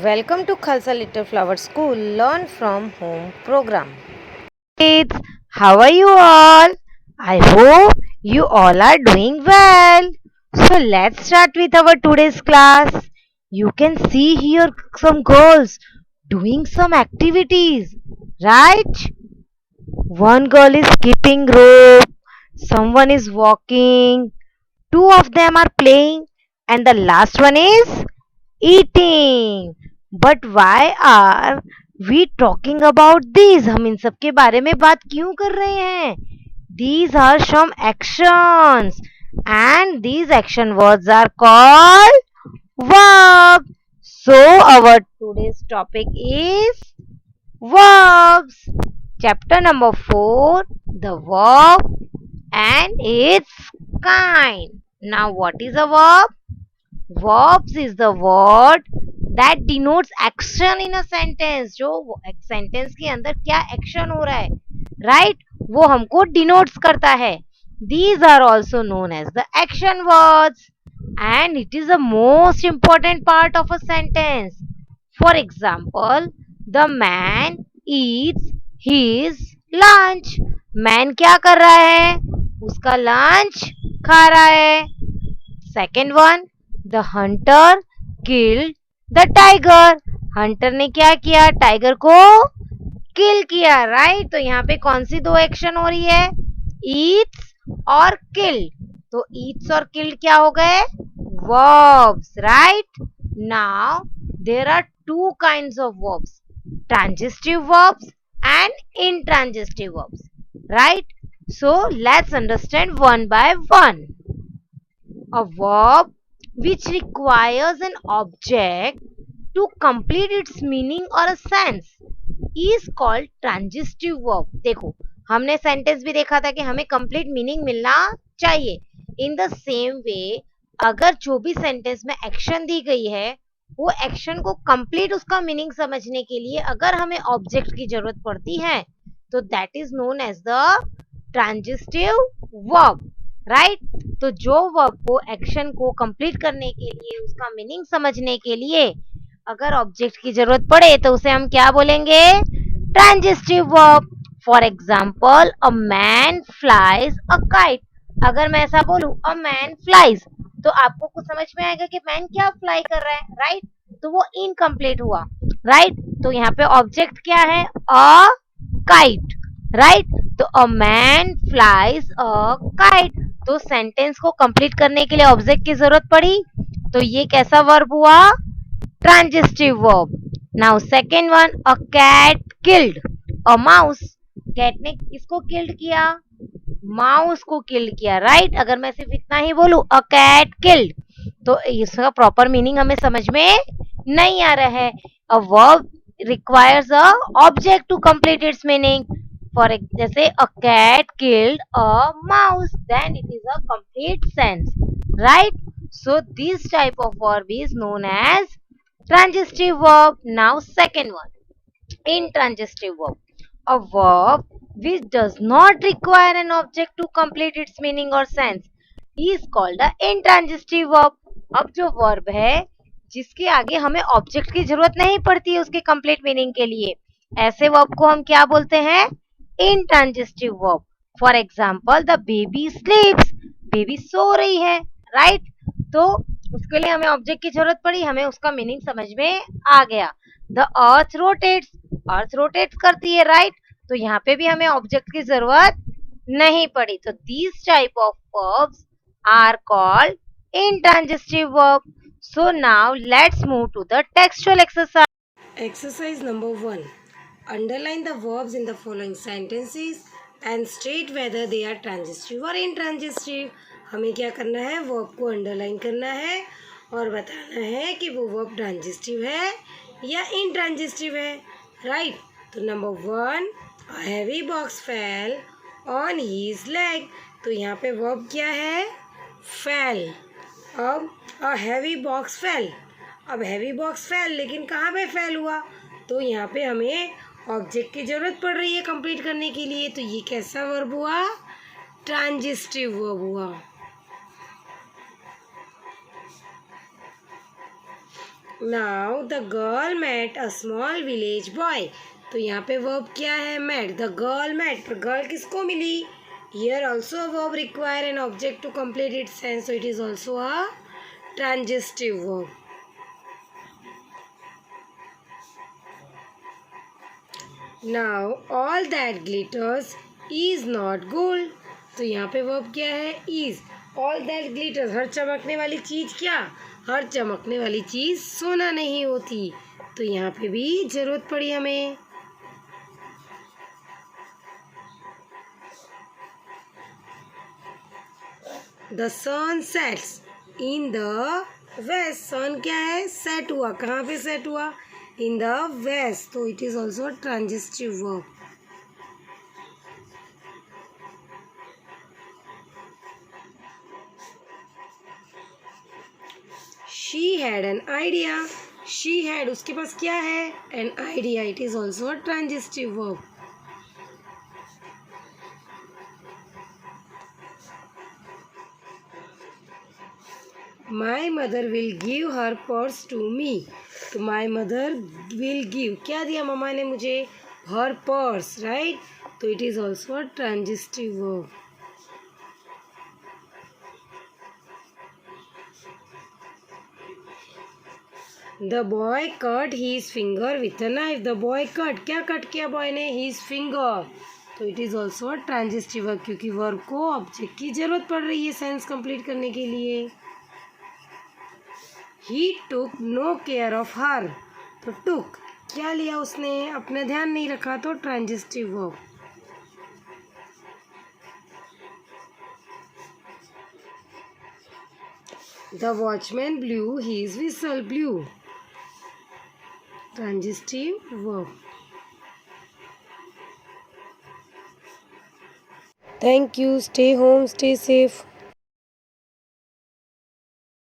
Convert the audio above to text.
Welcome to Khalsa Little Flower School Learn from Home program. Kids, how are you all? I hope you all are doing well. So let's start with our today's class. You can see here some girls doing some activities, right? One girl is skipping rope, someone is walking, two of them are playing, and the last one is eating. But why are we talking about these? हम इन सब के बारे में बात क्यों कर रहे हैं? These are some actions and these action words are called verbs. So our today's topic is verbs. Chapter number 4, the verb and its kind. Now what is a verb? Verbs is the word that denotes action in a sentence. जो sentence के अंदर क्या action हो रहा है, right, वो हमको denotes करता है. These are also known as the action words and it is the most important part of a sentence. For example, the man eats his lunch. Man क्या कर रहा है? उसका लंच खा रहा है. Second one, the hunter killed the tiger. Hunter ने क्या किया? टाइगर को किल किया, राइट. तो यहाँ पे कौन सी दो एक्शन हो रही है? ईट्स और किल. तो ईट्स और किल क्या हो गए? Verbs, right. Now there are two kinds of verbs, transitive verbs and intransitive verbs, right? So let's understand one by one. A verb which requires an object to complete its meaning or a sense is called transitive verb. देखो, हमने sentence भी देखा था कि हमें complete meaning मिलना चाहिए. In the same way, अगर जो भी सेंटेंस में एक्शन दी गई है वो एक्शन को कंप्लीट उसका मीनिंग समझने के लिए अगर हमें ऑब्जेक्ट की जरूरत पड़ती है तो that is known as the transitive verb, right. तो जो वर्ब को एक्शन को कंप्लीट करने के लिए उसका मीनिंग समझने के लिए अगर ऑब्जेक्ट की जरूरत पड़े तो उसे हम क्या बोलेंगे? Transitive verb. For example, a man flies a kite. अगर मैं ऐसा बोलूं अ मैन फ्लाइज, तो आपको कुछ समझ में आएगा कि मैन क्या फ्लाई कर रहा है, राइट. तो वो इनकम्प्लीट हुआ, राइट. तो यहाँ पे ऑब्जेक्ट क्या है? A kite, right. तो a man flies a kite. तो सेंटेंस को कंप्लीट करने के लिए ऑब्जेक्ट की जरूरत पड़ी, तो ये कैसा वर्ब हुआ? Transitive verb. Now second one, a cat killed a mouse. Cat ने किसको किल्ड किया? माउस को किल्ड किया, राइट. अगर मैं सिर्फ इतना ही बोलूं अ कैट किल्ड, तो इसका प्रॉपर मीनिंग हमें समझ में नहीं आ रहा है. A verb requires a object to complete its meaning. For जैसे a cat killed a mouse, then it is a complete sense, right. So this type of verb is known as transitive verb. Now second one, intransitive verb. A verb which does not require an object to complete its meaning or sense is called a intransitive verb. अब जो verb है जिसके आगे हमें object की जरूरत नहीं पड़ती है उसके कंप्लीट मीनिंग के लिए, ऐसे वर्ब को हम क्या बोलते हैं? intransitive verb. For example, the baby स्लीप्स. Baby सो रही है, राइट. तो उसके लिए हमें ऑब्जेक्ट की जरूरत पड़ी, हमें उसका मीनिंग समझ में आ गया. The earth rotates. Earth rotate करती है, राइट. तो यहाँ पे भी हमें ऑब्जेक्ट की जरूरत नहीं पड़ी. तो these type of verbs are called intransitive verb. So now let's move to the textual exercise. Exercise number 1. Underline the verbs in the following sentences and state whether they are transitive or intransitive. हमें क्या करना है? Verb को underline करना है और बताना है कि वो वर्ब ट्रांजिटिव है या इनट्रांजिटिव है, राइट. तो number 1, a heavy box fell on his leg. तो यहाँ पे वर्ब क्या है? फेल. अब अ हैवी बॉक्स फेल. अब हैवी बॉक्स फेल, लेकिन कहाँ पे फेल हुआ? तो यहाँ पे हमें ऑब्जेक्ट की ज़रूरत पड़ रही है कंप्लीट करने के लिए. तो ये कैसा वर्ब हुआ? ट्रांजिटिव वर्ब हुआ. Now the girl met a small village boy. तो यहाँ पे वर्ब क्या है? मेट। द गर्ल मेट, पर गर्ल किसको मिली? Here also a verb require an object to complete it sense, so it is also a transitive verb. Now all that glitters is not gold. तो यहाँ पे verb क्या है? Is. All that glitters, हर चमकने वाली चीज क्या? हर चमकने वाली चीज सोना नहीं होती। तो यहाँ पे भी जरूरत पड़ी हमें। The sun sets in the west. Sun क्या है? सेट हुआ। कहाँ पे सेट हुआ? In the west. तो it is also transitive verb. She had an idea. She had, उसके पास क्या है? An idea. It is also a transitive verb. My mother will give her purse to me. तो my mother will give, क्या दिया मम्मा ने मुझे? Her purse, right? तो it is also a transitive verb. The boy cut his finger with a knife. The boy cut, क्या cut किया boy ने? His finger. तो it is also a transitive verb, क्योंकि वर्ब को object की जरूरत पड़ रही है सेंस कंप्लीट करने के लिए। He took no care of her. तो टुक, क्या लिया उसने? अपना ध्यान नहीं रखा, तो transitive verb. The watchman blew his whistle. Blew, transitive verb. Thank you. Stay home, stay safe.